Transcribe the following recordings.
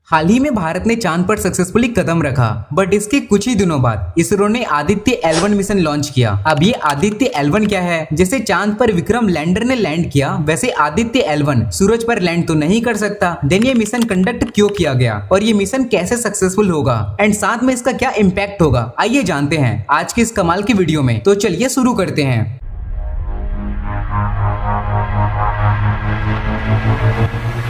हाल ही में भारत ने चांद पर सक्सेसफुली कदम रखा, बट इसके कुछ ही दिनों बाद इसरो ने आदित्य L1 मिशन लॉन्च किया। अब ये आदित्य L1 क्या है? जैसे चांद पर विक्रम लैंडर ने लैंड किया, वैसे आदित्य L1 सूरज पर लैंड तो नहीं कर सकता। देन ये मिशन कंडक्ट क्यों किया गया और ये मिशन कैसे सक्सेसफुल होगा एंड साथ में इसका क्या इम्पैक्ट होगा, आइए जानते हैं आज के इस कमाल की वीडियो में। तो चलिए शुरू करते हैं।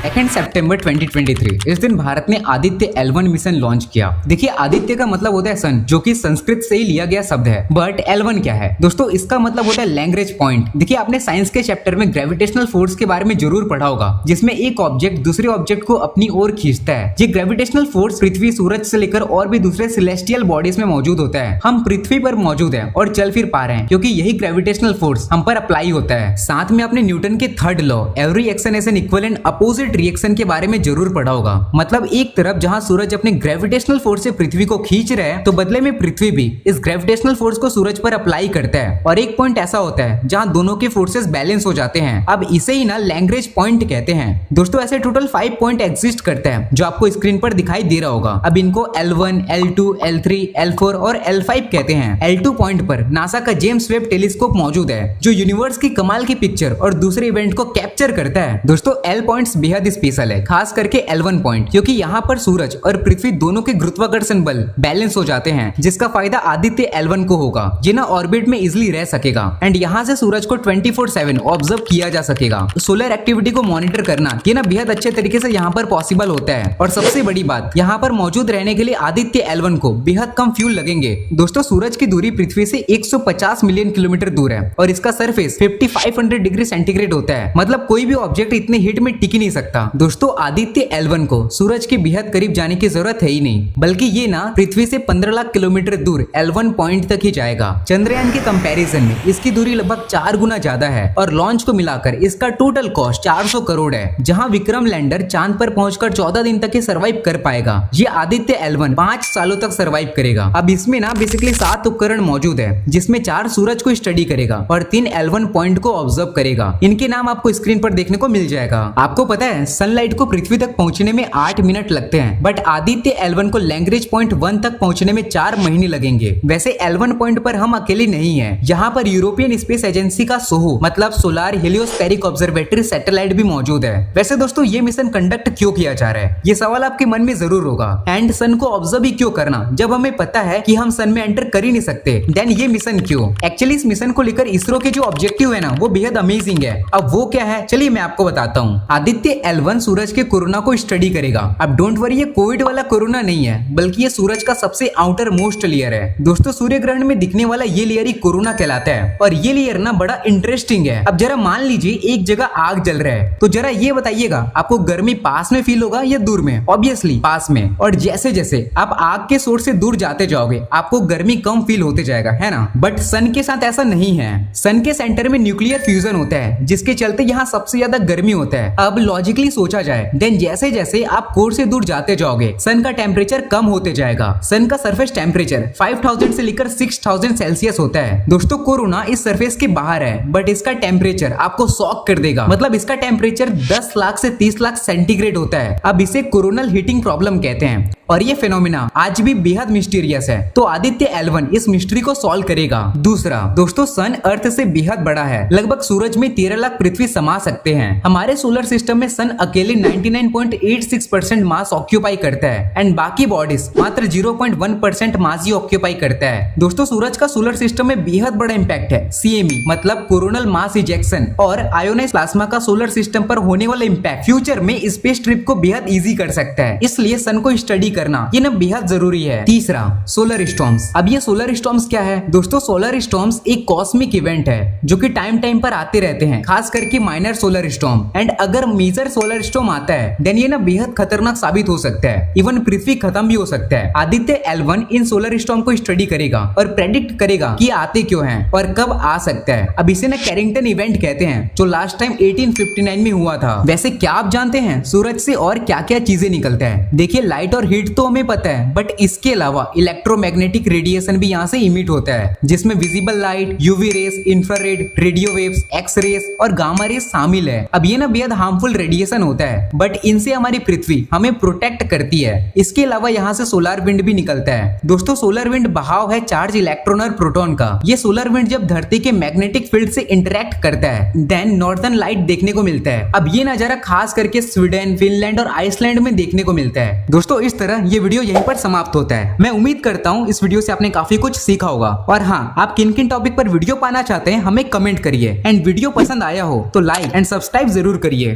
2 सितंबर 2023 इस दिन भारत ने आदित्य L1 मिशन लॉन्च किया। देखिए, आदित्य का मतलब होता है सन, जो कि संस्कृत से ही लिया गया शब्द है। बट L1 क्या है दोस्तों? इसका मतलब होता है लैग्रेंज पॉइंट। देखिए, आपने साइंस के चैप्टर में ग्रेविटेशनल फोर्स के बारे में जरूर पढ़ा होगा, जिसमें एक ऑब्जेक्ट दूसरे ऑब्जेक्ट को अपनी ओर खींचता है। ये ग्रेविटेशनल फोर्स पृथ्वी, सूरज से लेकर और भी दूसरे सेलेस्टियल बॉडीज में मौजूद होता है। हम पृथ्वी पर मौजूद है और चल फिर पा रहे हैं क्योंकि यही ग्रेविटेशनल फोर्स हम पर अप्लाई होता है। साथ में आपने न्यूटन के third law, every action is an equal and opposite reaction के बारे में जरूर पढ़ा होगा। मतलब एक तरफ जहां सूरज अपने ग्रेविटेशनल फोर्स से पृथ्वी को खींच रहा है, तो बदले में पृथ्वी भी इस ग्रेविटेशनल फोर्स को सूरज पर अप्लाई करता है। और एक पॉइंट ऐसा होता है जहां दोनों के फोर्सेस बैलेंस हो जाते हैं। अब इसे ही ना लैग्रेंज पॉइंट कहते हैं। दोस्तों, ऐसे टोटल 5 पॉइंट एग्जिस्ट करते हैं जो आपको स्क्रीन पर दिखाई दे रहा होगा। अब इनको L1, L2, L3, L4 और L5 कहते हैं। L2 पॉइंट पर नासा का जेम्स वेब टेलीस्कोप मौजूद है, जो यूनिवर्स की कमाल की पिक्चर और दूसरे इवेंट को कैप्चर करता है। दोस्तों, L पॉइंट्स बेहद स्पेशल है, खास करके L1 पॉइंट, क्योंकि यहाँ पर सूरज और पृथ्वी दोनों के गुरुत्वाकर्षण बल बैलेंस हो जाते हैं, जिसका फायदा आदित्य L1 को होगा, ये ना ऑर्बिट में इजिली रह सकेगा एंड यहाँ से सूरज को 24/7 ऑब्जर्व किया जा सकेगा। सोलर एक्टिविटी को मॉनिटर करना ये ना बेहद अच्छे तरीके से यहाँ पर पॉसिबल होता है। और सबसे बड़ी बात, यहाँ पर मौजूद रहने के लिए आदित्य L1 को बेहद कम फ्यूल लगेंगे। दोस्तों, सूरज की दूरी पृथ्वी से 150 मिलियन किलोमीटर दूर है और इसका सरफेस 5500 डिग्री सेंटीग्रेड होता है। मतलब कोई भी ऑब्जेक्ट इतने हीट में टिक ही नहीं सकता। दोस्तों, आदित्य L1 को सूरज के बेहद करीब जाने की जरूरत है ही नहीं, बल्कि ये ना पृथ्वी से 15 लाख किलोमीटर दूर L1 पॉइंट तक ही जाएगा। चंद्रयान के कंपैरिजन में इसकी दूरी लगभग 4 गुना ज्यादा है और लॉन्च को मिलाकर इसका टोटल कॉस्ट 400 करोड़ है। जहां विक्रम लैंडर चांद पर पहुंचकर 14 दिन तक ही सर्वाइव कर पाएगा, ये आदित्य L1 5 सालों तक सर्वाइव करेगा। अब इसमें ना बेसिकली 7 उपकरण मौजूद है, जिसमें 4 सूरज को स्टडी करेगा और 3 L1 पॉइंट को ऑब्जर्व करेगा। इनके नाम आपको स्क्रीन पर देखने को मिल जाएगा। आपको पता है, सनलाइट को पृथ्वी तक पहुंचने में 8 मिनट लगते हैं, बट आदित्य L1 को लैग्रेंज पॉइंट 1 तक पहुंचने में 4 महीने लगेंगे। वैसे L1 पॉइंट पर हम अकेले नहीं हैं। यहाँ पर यूरोपियन स्पेस एजेंसी का सोहो मतलब सोलार हेलियोस्फेरिक ऑब्जर्वेटरी सैटेलाइट भी मौजूद है। वैसे दोस्तों, ये मिशन कंडक्ट क्यों किया जा रहा है, ये सवाल आपके मन में जरूर होगा। एंड सन को ऑब्जर्व ही क्यों करना, जब हमें पता है कि हम सन में एंटर कर ही नहीं सकते। देन ये मिशन क्यों? एक्चुअली इस मिशन को लेकर इसरो के जो ऑब्जेक्टिव है ना, वो बेहद अमेजिंग है। अब वो क्या है, चलिए मैं आपको बताता हूँ। आदित्य L1 सूरज के कोरोना को स्टडी करेगा। अब डोंट वरी, ये कोविड वाला कोरोना नहीं है, बल्कि ये सूरज का सबसे आउटर मोस्ट लेयर है। दोस्तों, सूर्य ग्रहण में दिखने वाला ये लेयर ही कोरोना कहलाता है और ये लेयर ना बड़ा इंटरेस्टिंग है। अब जरा मान लीजिए एक जगह आग जल रहा है, तो जरा ये बताइएगा, आपको गर्मी पास में फील होगा या दूर में? ऑब्वियसली पास में। और जैसे जैसे आप आग के सोर्स से दूर जाते जाओगे, आपको गर्मी कम फील होते जाएगा, है ना? बट सन के साथ ऐसा नहीं है। सन के सेंटर में न्यूक्लियर फ्यूजन होता है, जिसके चलते यहाँ सबसे ज्यादा गर्मी होता है। अब लॉजिकली सोचा जाए, देन जैसे जैसे आप कोर से दूर जाते जाओगे, सन का टेम्परेचर कम होते जाएगा। सन का सरफेस टेम्परेचर 5000 से लेकर 6000 सेल्सियस होता है। दोस्तों, कोरोना इस सरफेस के बाहर है, बट इसका टेम्परेचर आपको शॉक कर देगा। मतलब इसका टेम्परेचर 10 लाख से 30 लाख सेंटीग्रेड होता है। अब इसे कोरोनल हीटिंग प्रॉब्लम कहते हैं और ये फेनोमेना आज भी बेहद मिस्टीरियस है। तो आदित्य L1 इस मिस्ट्री को सॉल्व करेगा। दूसरा दोस्तों, सन अर्थ से बेहद बड़ा है। लगभग सूरज में 13 लाख पृथ्वी समा सकते हैं। हमारे सोलर सिस्टम में सन अकेले 99.86% मास ऑक्यूपाई करता है एंड बाकी बॉडीज मात्र 0.1% मास ही ऑक्यूपाई करता है। दोस्तों, सूरज का सोलर सिस्टम में बेहद बड़ा इम्पैक्ट है। CME मतलब कोरोनल मास इजेक्शन और आयोनाइज्ड प्लाज्मा का सोलर सिस्टम पर होने वाला इम्पैक्ट फ्यूचर में स्पेस ट्रिप को बेहद इजी कर सकता है। इसलिए सन को स्टडी करना ये ना बेहद जरूरी है। तीसरा, सोलर स्टॉर्म्स। अब ये सोलर स्टॉर्म्स क्या है? दोस्तों, सोलर स्टॉर्म्स एक कॉस्मिक इवेंट है जो कि टाइम टाइम पर आते रहते हैं, खास करके माइनर सोलर स्टॉर्म। एंड अगर मेजर सोलर स्टॉर्म आता है, देन ये ना बेहद खतरनाक साबित हो सकता है। इवन पृथ्वी खत्म भी हो सकता है। आदित्य L1 इन सोलर स्टॉर्म को स्टडी करेगा और प्रेडिक्ट करेगा कि आते क्यों हैं और कब आ सकता है। अब इसे ना कैरिंगटन इवेंट कहते हैं, जो लास्ट टाइम 1859 में हुआ था। वैसे क्या आप जानते हैं सूरज से और क्या क्या चीजें निकलता है? देखिए, लाइट और हीट तो हमें पता है, बट इसके अलावा इलेक्ट्रोमैग्नेटिक रेडिएशन भी यहाँ से इमिट होता है, जिसमें visible light, UV rays, infrared, radio waves, X rays और गामा रेस शामिल है। अब ये ना बेहद हार्मफुल रेडिएशन रेडिएशन होता है, बट इनसे हमारी पृथ्वी हमें प्रोटेक्ट करती है। इसके अलावा यहाँ से सोलर विंड भी निकलता है। दोस्तों सोलर विंड बहाव है चार्ज इलेक्ट्रॉन और प्रोटॉन का। ये सोलर विंड जब धरती के मैग्नेटिक फील्ड से इंटरेक्ट करता है देन नॉर्दर्न लाइट देखने को मिलता है। अब ये नजारा खास करके स्वीडन, फिनलैंड और आइसलैंड में देखने को मिलता है। दोस्तों इस तरह ये वीडियो यहीं पर समाप्त होता है। मैं उम्मीद करता हूँ इस वीडियो से आपने काफी कुछ सीखा होगा। और हाँ, आप किन किन टॉपिक पर वीडियो पाना चाहते हैं हमें कमेंट करिए। एंड वीडियो पसंद आया हो तो लाइक एंड सब्सक्राइब जरूर करिए।